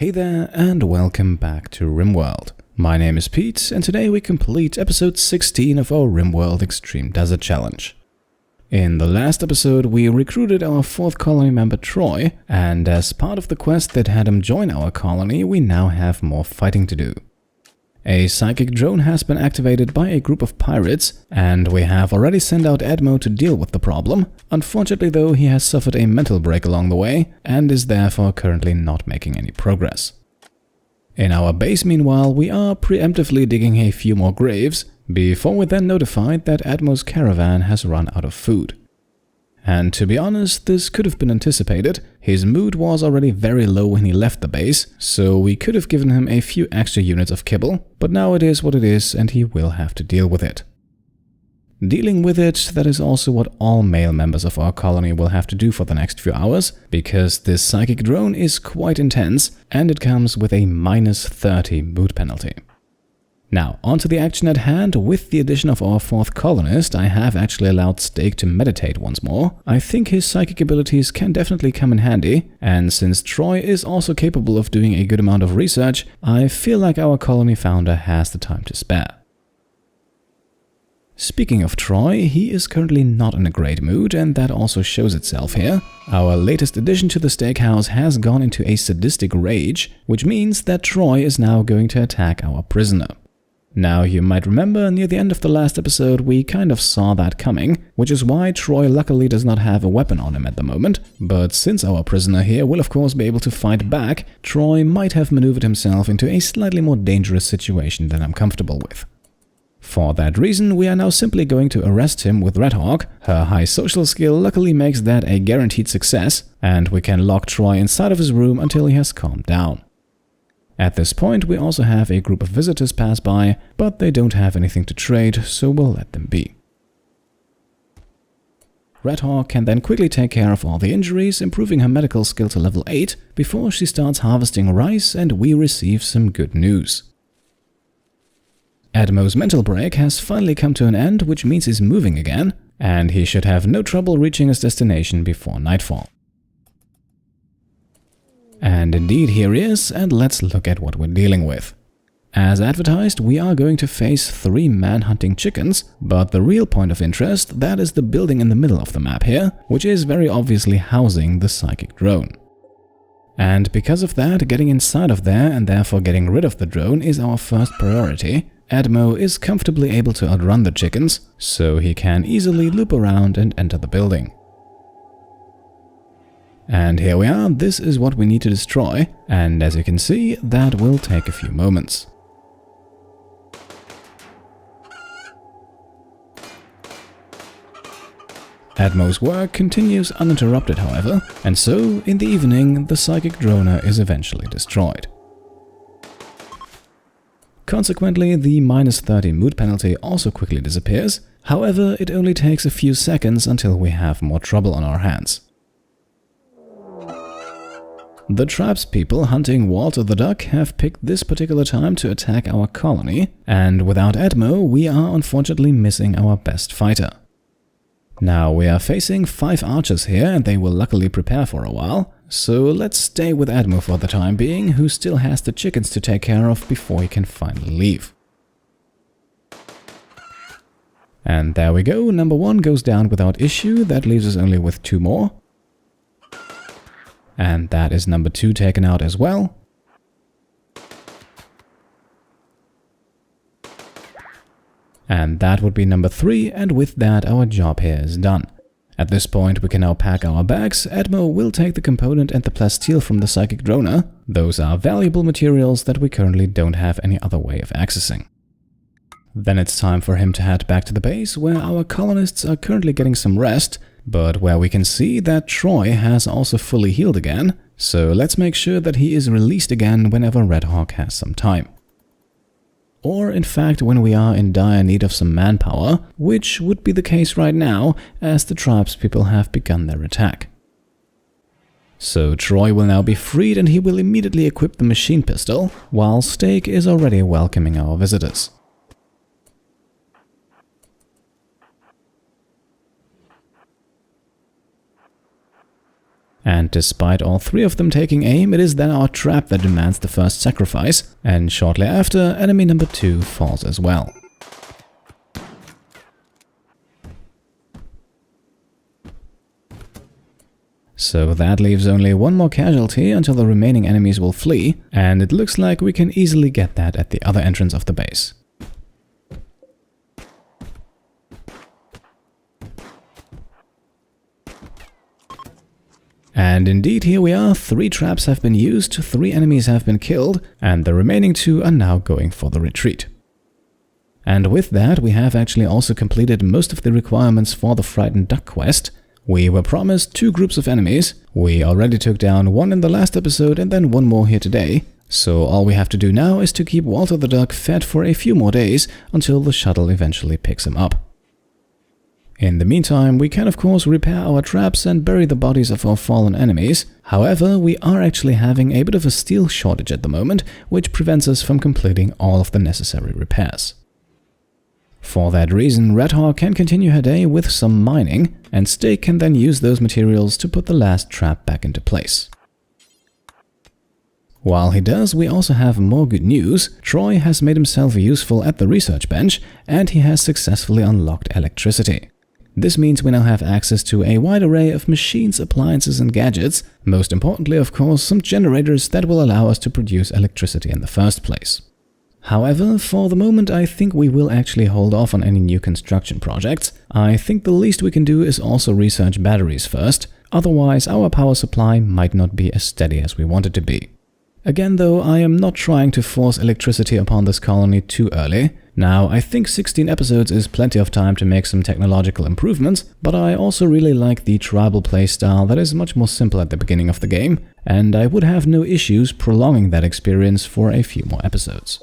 Hey there and welcome back to Rimworld. My name is Pete and today we complete episode 16 of our Rimworld Extreme Desert Challenge. In the last episode we recruited our 4th colony member Troy, and as part of the quest that had him join our colony we now have more fighting to do. A psychic drone has been activated by a group of pirates, and we have already sent out Edmo to deal with the problem. Unfortunately though, he has suffered a mental break along the way, and is therefore currently not making any progress. In our base meanwhile, we are preemptively digging a few more graves, before we're then notified that Edmo's caravan has run out of food. And to be honest, this could have been anticipated. His mood was already very low when he left the base, so we could have given him a few extra units of kibble, but now it is what it is and he will have to deal with it. Dealing with it, that is also what all male members of our colony will have to do for the next few hours, because this psychic drone is quite intense and it comes with a -30 mood penalty. Now, onto the action at hand. With the addition of our 4th colonist, I have actually allowed Steak to meditate once more. I think his psychic abilities can definitely come in handy, and since Troy is also capable of doing a good amount of research, I feel like our colony founder has the time to spare. Speaking of Troy, he is currently not in a great mood, and that also shows itself here. Our latest addition to the steakhouse has gone into a sadistic rage, which means that Troy is now going to attack our prisoner. Now, you might remember near the end of the last episode we kind of saw that coming, which is why Troy luckily does not have a weapon on him at the moment, but since our prisoner here will of course be able to fight back, Troy might have maneuvered himself into a slightly more dangerous situation than I'm comfortable with. For that reason, we are now simply going to arrest him with Red Hawk. Her high social skill luckily makes that a guaranteed success, and we can lock Troy inside of his room until he has calmed down. At this point, we also have a group of visitors pass by, but they don't have anything to trade, so we'll let them be. Red Hawk can then quickly take care of all the injuries, improving her medical skill to level 8, before she starts harvesting rice and we receive some good news. Edmo's mental break has finally come to an end, which means he's moving again, and he should have no trouble reaching his destination before nightfall. And indeed here he is, and let's look at what we're dealing with. As advertised, we are going to face 3 man-hunting chickens, but the real point of interest, that is the building in the middle of the map here, which is very obviously housing the psychic drone. And because of that, getting inside of there and therefore getting rid of the drone is our first priority. Edmo is comfortably able to outrun the chickens, so he can easily loop around and enter the building. And here we are, this is what we need to destroy, and as you can see, that will take a few moments. Edmo's work continues uninterrupted, however, and so, in the evening, the psychic droner is eventually destroyed. Consequently, the -30 mood penalty also quickly disappears, however, it only takes a few seconds until we have more trouble on our hands. The tribespeople hunting Walter the Duck have picked this particular time to attack our colony, and without Edmo, we are unfortunately missing our best fighter. Now, we are facing 5 archers here, and they will luckily prepare for a while, so let's stay with Edmo for the time being, who still has the chickens to take care of before he can finally leave. And there we go, number 1 goes down without issue, that leaves us only with 2 more. And that is number 2 taken out as well. And that would be number 3, and with that our job here is done. At this point we can now pack our bags. Edmo will take the component and the plasteel from the psychic droner. Those are valuable materials that we currently don't have any other way of accessing. Then it's time for him to head back to the base, where our colonists are currently getting some rest, but where we can see that Troy has also fully healed again, so let's make sure that he is released again whenever Red Hawk has some time. Or in fact when we are in dire need of some manpower, which would be the case right now, as the tribespeople have begun their attack. So Troy will now be freed and he will immediately equip the machine pistol, while Steak is already welcoming our visitors. And despite all 3 of them taking aim, it is then our trap that demands the first sacrifice, and shortly after, enemy number 2 falls as well. So that leaves only 1 more casualty until the remaining enemies will flee, and it looks like we can easily get that at the other entrance of the base. And indeed, here we are, 3 traps have been used, 3 enemies have been killed, and the remaining 2 are now going for the retreat. And with that, we have actually also completed most of the requirements for the Frightened Duck quest. We were promised 2 groups of enemies. We already took down 1 in the last episode and then 1 more here today. So all we have to do now is to keep Walter the Duck fed for a few more days until the shuttle eventually picks him up. In the meantime, we can of course repair our traps and bury the bodies of our fallen enemies. However, we are actually having a bit of a steel shortage at the moment, which prevents us from completing all of the necessary repairs. For that reason, Redhawk can continue her day with some mining, and Steak can then use those materials to put the last trap back into place. While he does, we also have more good news. Troy has made himself useful at the research bench, and he has successfully unlocked electricity. This means we now have access to a wide array of machines, appliances and gadgets, most importantly of course some generators that will allow us to produce electricity in the first place. However, for the moment I think we will actually hold off on any new construction projects. I think the least we can do is also research batteries first, otherwise our power supply might not be as steady as we want it to be. Again though, I am not trying to force electricity upon this colony too early. Now, I think 16 episodes is plenty of time to make some technological improvements, but I also really like the tribal playstyle that is much more simple at the beginning of the game, and I would have no issues prolonging that experience for a few more episodes.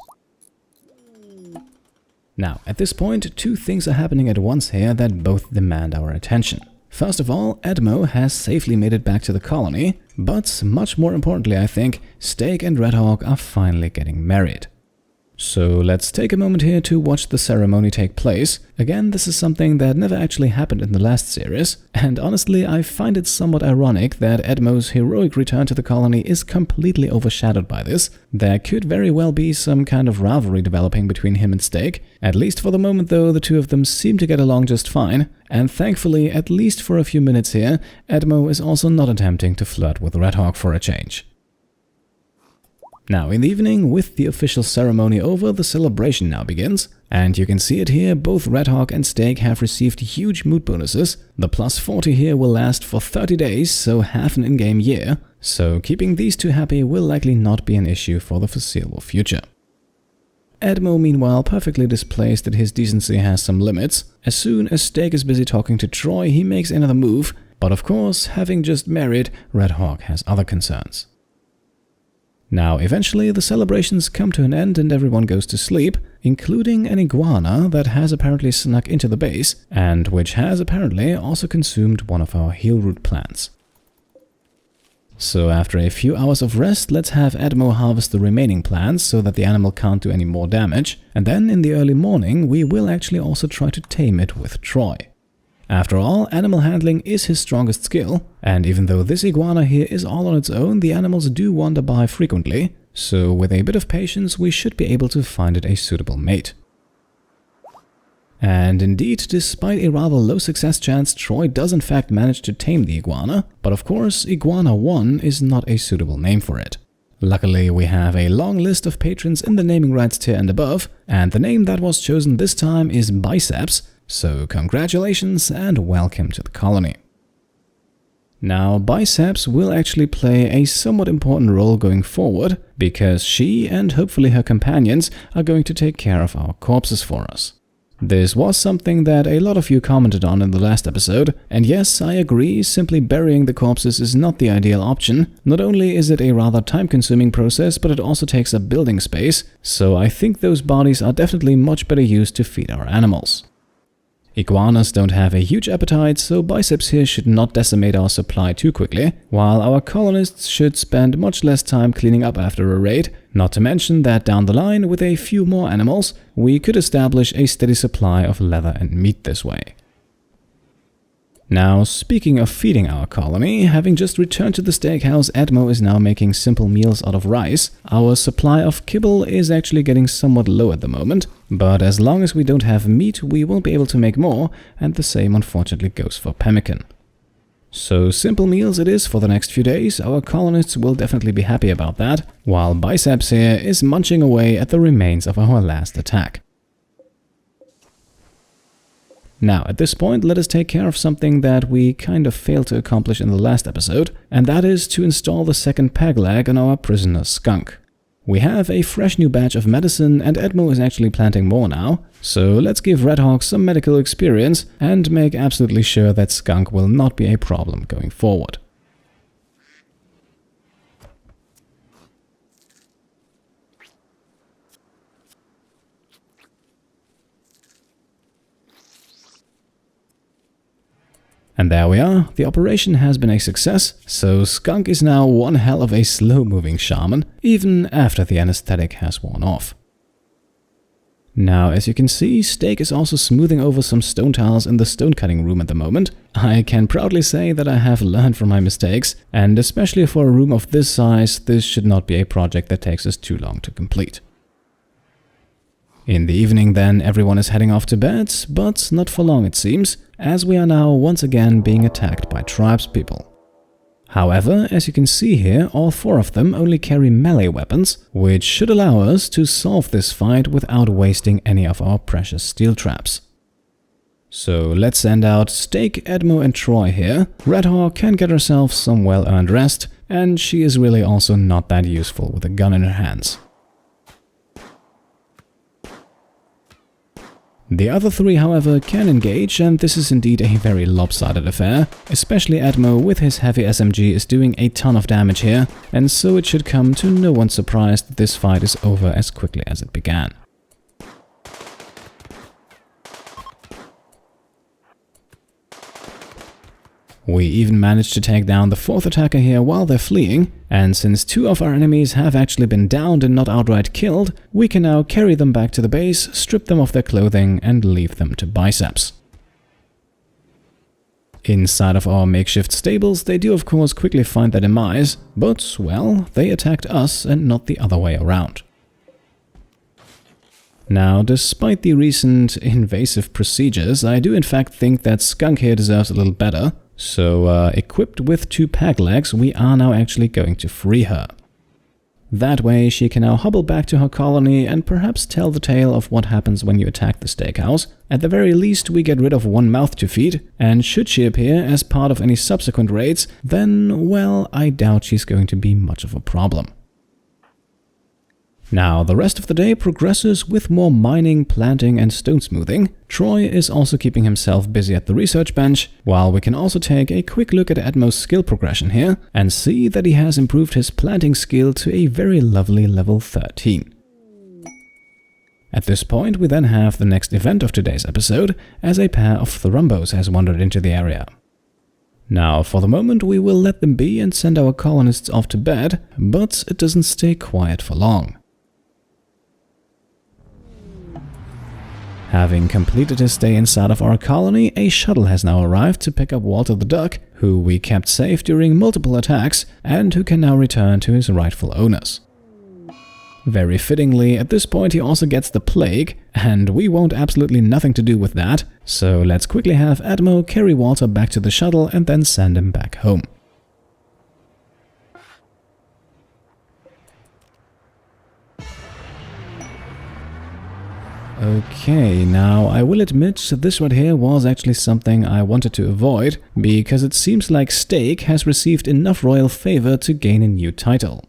Now, at this point, 2 things are happening at once here that both demand our attention. First of all, Edmo has safely made it back to the colony, but much more importantly I think, Steak and Redhawk are finally getting married. So let's take a moment here to watch the ceremony take place. Again, this is something that never actually happened in the last series, and honestly I find it somewhat ironic that Edmo's heroic return to the colony is completely overshadowed by this. There could very well be some kind of rivalry developing between him and Steak. At least for the moment though, the 2 of them seem to get along just fine, and thankfully, at least for a few minutes here, Edmo is also not attempting to flirt with Redhawk for a change. Now, in the evening, with the official ceremony over, the celebration now begins. And you can see it here, both Redhawk and Steak have received huge mood bonuses. The plus 40 here will last for 30 days, so half an in-game year. So keeping these 2 happy will likely not be an issue for the foreseeable future. Edmo, meanwhile, perfectly displays that his decency has some limits. As soon as Steak is busy talking to Troy, he makes another move. But of course, having just married, Redhawk has other concerns. Now, eventually, the celebrations come to an end and everyone goes to sleep, including an iguana that has apparently snuck into the base, and which has apparently also consumed one of our healroot plants. So after a few hours of rest, let's have Edmo harvest the remaining plants so that the animal can't do any more damage, and then in the early morning we will actually also try to tame it with Troy. After all, animal handling is his strongest skill, and even though this iguana here is all on its own, the animals do wander by frequently, so with a bit of patience we should be able to find it a suitable mate. And indeed, despite a rather low success chance, Troy does in fact manage to tame the iguana, but of course Iguana 1 is not a suitable name for it. Luckily, we have a long list of patrons in the naming rights tier and above, and the name that was chosen this time is Biceps. So congratulations and welcome to the colony. Now, Biceps will actually play a somewhat important role going forward, because she and hopefully her companions are going to take care of our corpses for us. This was something that a lot of you commented on in the last episode, and yes, I agree, simply burying the corpses is not the ideal option. Not only is it a rather time-consuming process, but it also takes up building space, so I think those bodies are definitely much better used to feed our animals. Iguanas don't have a huge appetite, so Biceps here should not decimate our supply too quickly, while our colonists should spend much less time cleaning up after a raid, not to mention that down the line, with a few more animals, we could establish a steady supply of leather and meat this way. Now, speaking of feeding our colony, having just returned to the steakhouse, Edmo is now making simple meals out of rice. Our supply of kibble is actually getting somewhat low at the moment, but as long as we don't have meat, we won't be able to make more, and the same unfortunately goes for pemmican. So simple meals it is for the next few days. Our colonists will definitely be happy about that, while Biceps here is munching away at the remains of our last attack. Now, at this point, let us take care of something that we kind of failed to accomplish in the last episode, and that is to install the second peg leg on our prisoner skunk. We have a fresh new batch of medicine, and Edmo is actually planting more now, so let's give Redhawk some medical experience and make absolutely sure that skunk will not be a problem going forward. And there we are, the operation has been a success, so skunk is now one hell of a slow-moving shaman, even after the anesthetic has worn off. Now, as you can see, Steak is also smoothing over some stone tiles in the stone cutting room at the moment. I can proudly say that I have learned from my mistakes, and especially for a room of this size, this should not be a project that takes us too long to complete. In the evening then, everyone is heading off to bed, but not for long it seems, as we are now once again being attacked by tribespeople. However, as you can see here, all 4 of them only carry melee weapons, which should allow us to solve this fight without wasting any of our precious steel traps. So let's send out Steak, Edmo and Troy here. Redhawk can get herself some well-earned rest, and she is really also not that useful with a gun in her hands. The other 3, however, can engage, and this is indeed a very lopsided affair. Especially Edmo with his heavy SMG is doing a ton of damage here, and so it should come to no one's surprise that this fight is over as quickly as it began. We even managed to take down the 4th attacker here while they're fleeing, and since 2 of our enemies have actually been downed and not outright killed, we can now carry them back to the base, strip them of their clothing and leave them to Biceps. Inside of our makeshift stables, they do of course quickly find their demise, but, well, they attacked us and not the other way around. Now, despite the recent invasive procedures, I do in fact think that Skunk here deserves a little better. So, equipped with 2 peg legs, we are now actually going to free her. That way, she can now hobble back to her colony and perhaps tell the tale of what happens when you attack the steakhouse. At the very least, we get rid of 1 mouth to feed, and should she appear as part of any subsequent raids, then, well, I doubt she's going to be much of a problem. Now, the rest of the day progresses with more mining, planting and stone smoothing. Troy is also keeping himself busy at the research bench, while we can also take a quick look at Edmo's skill progression here and see that he has improved his planting skill to a very lovely level 13. At this point, we then have the next event of today's episode, as a pair of Thrumbos has wandered into the area. Now, for the moment, we will let them be and send our colonists off to bed, but it doesn't stay quiet for long. Having completed his stay inside of our colony, a shuttle has now arrived to pick up Walter the Duck, who we kept safe during multiple attacks and who can now return to his rightful owners. Very fittingly, at this point he also gets the plague, and we want absolutely nothing to do with that, so let's quickly have Edmo carry Walter back to the shuttle and then send him back home. Okay, now I will admit this right here was actually something I wanted to avoid, because it seems like Steak has received enough royal favor to gain a new title.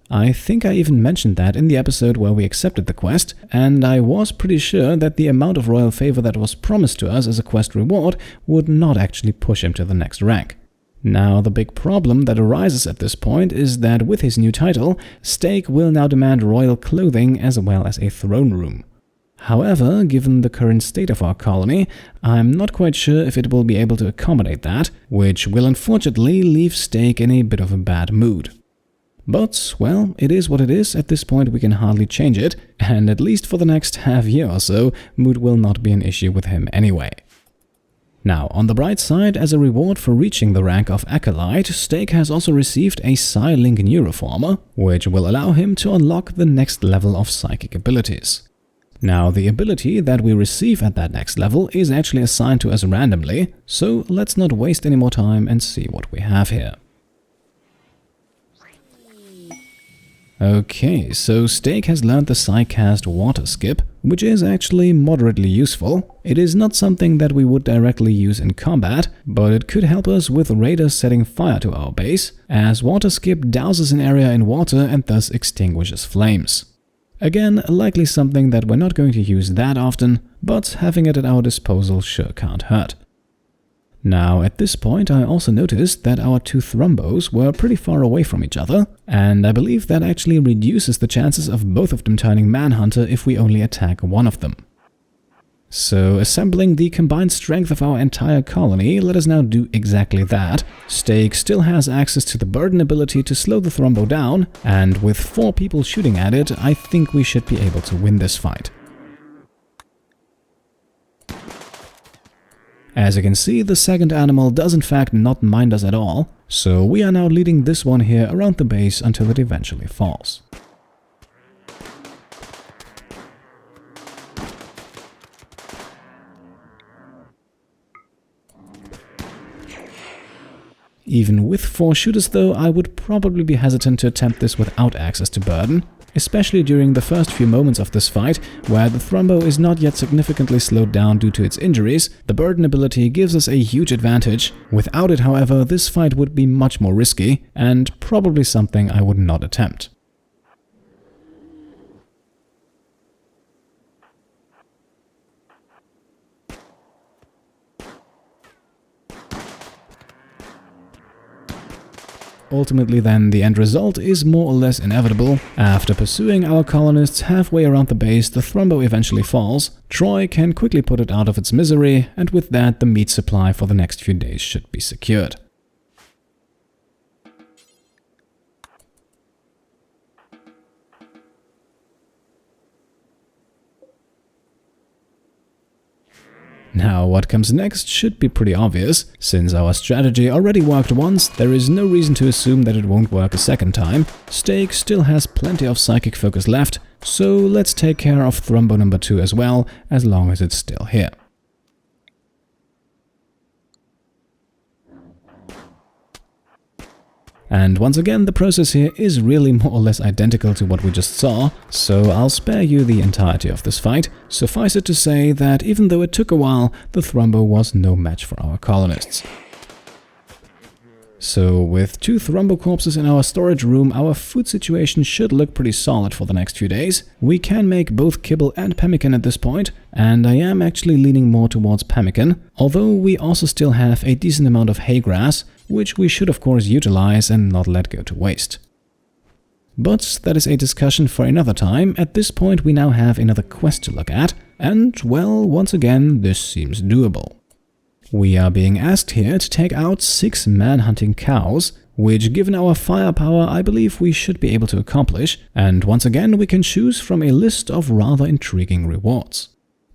I think I even mentioned that in the episode where we accepted the quest, and I was pretty sure that the amount of royal favor that was promised to us as a quest reward would not actually push him to the next rank. Now, the big problem that arises at this point is that with his new title, Steak will now demand royal clothing as well as a throne room. However, given the current state of our colony, I'm not quite sure if it will be able to accommodate that, which will unfortunately leave Steak in a bit of a bad mood. But, well, it is what it is. At this point we can hardly change it, and at least for the next half year or so, mood will not be an issue with him anyway. Now, on the bright side, as a reward for reaching the rank of Acolyte, Steak has also received a Psi-Link Neuroformer, which will allow him to unlock the next level of psychic abilities. Now, the ability that we receive at that next level is actually assigned to us randomly, so let's not waste any more time and see what we have here. Okay, so Steak has learned the Psycast Water Skip, which is actually moderately useful. It is not something that we would directly use in combat, but it could help us with raiders setting fire to our base, as Water Skip douses an area in water and thus extinguishes flames. Again, likely something that we're not going to use that often, but having it at our disposal sure can't hurt. Now, at this point, I also noticed that our two Thrumbos were pretty far away from each other, and I believe that actually reduces the chances of both of them turning Manhunter if we only attack one of them. So, assembling the combined strength of our entire colony, let us now do exactly that. Steak still has access to the Burden ability to slow the Thrumbo down, and with 4 people shooting at it, I think we should be able to win this fight. As you can see, the second animal does in fact not mind us at all, so we are now leading this one here around the base until it eventually falls. Even with 4 shooters though, I would probably be hesitant to attempt this without access to Burden, especially during the first few moments of this fight, where the Thrumbo is not yet significantly slowed down due to its injuries. The Burden ability gives us a huge advantage. Without it, however, this fight would be much more risky, and probably something I would not attempt. Ultimately then, the end result is more or less inevitable. After pursuing our colonists halfway around the base, the Thrumbo eventually falls. Troy can quickly put it out of its misery, and with that the meat supply for the next few days should be secured. Now, what comes next should be pretty obvious. Since our strategy already worked once, there is no reason to assume that it won't work a second time. Steak still has plenty of psychic focus left, so let's take care of Thrumbo number 2 as well, as long as it's still here. And once again, the process here is really more or less identical to what we just saw, so I'll spare you the entirety of this fight. Suffice it to say that even though it took a while, the Thrumbo was no match for our colonists. So with 2 Thrumbo corpses in our storage room, our food situation should look pretty solid for the next few days. We can make both kibble and pemmican at this point, and I am actually leaning more towards pemmican, although we also still have a decent amount of hay grass, which we should of course utilize and not let go to waste. But that is a discussion for another time. At this point we now have another quest to look at, and well, once again, this seems doable. We are being asked here to take out 6 man-hunting cows, which given our firepower I believe we should be able to accomplish, and once again we can choose from a list of rather intriguing rewards.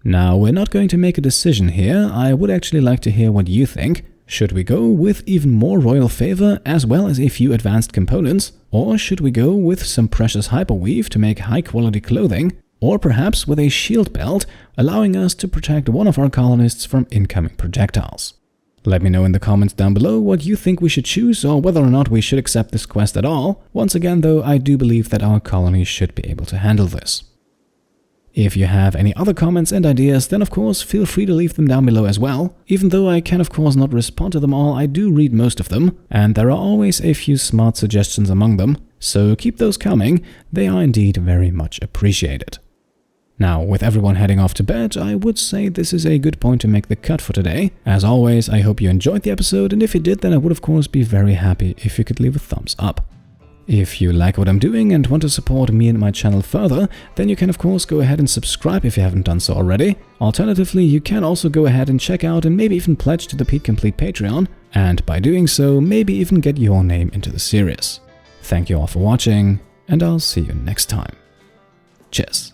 Now, we're not going to make a decision here. I would actually like to hear what you think. Should we go with even more royal favor as well as a few advanced components, or should we go with some precious hyperweave to make high quality clothing, or perhaps with a shield belt allowing us to protect one of our colonists from incoming projectiles? Let me know in the comments down below what you think we should choose, or whether or not we should accept this quest at all. Once again though, I do believe that our colony should be able to handle this. If you have any other comments and ideas, then of course feel free to leave them down below as well. Even though I can of course not respond to them all, I do read most of them, and there are always a few smart suggestions among them, so keep those coming. They are indeed very much appreciated. Now, with everyone heading off to bed, I would say this is a good point to make the cut for today. As always, I hope you enjoyed the episode, and if you did, then I would of course be very happy if you could leave a thumbs up. If you like what I'm doing and want to support me and my channel further, then you can of course go ahead and subscribe if you haven't done so already. Alternatively, you can also go ahead and check out and maybe even pledge to the Pete Complete Patreon, and by doing so, maybe even get your name into the series. Thank you all for watching, and I'll see you next time. Cheers.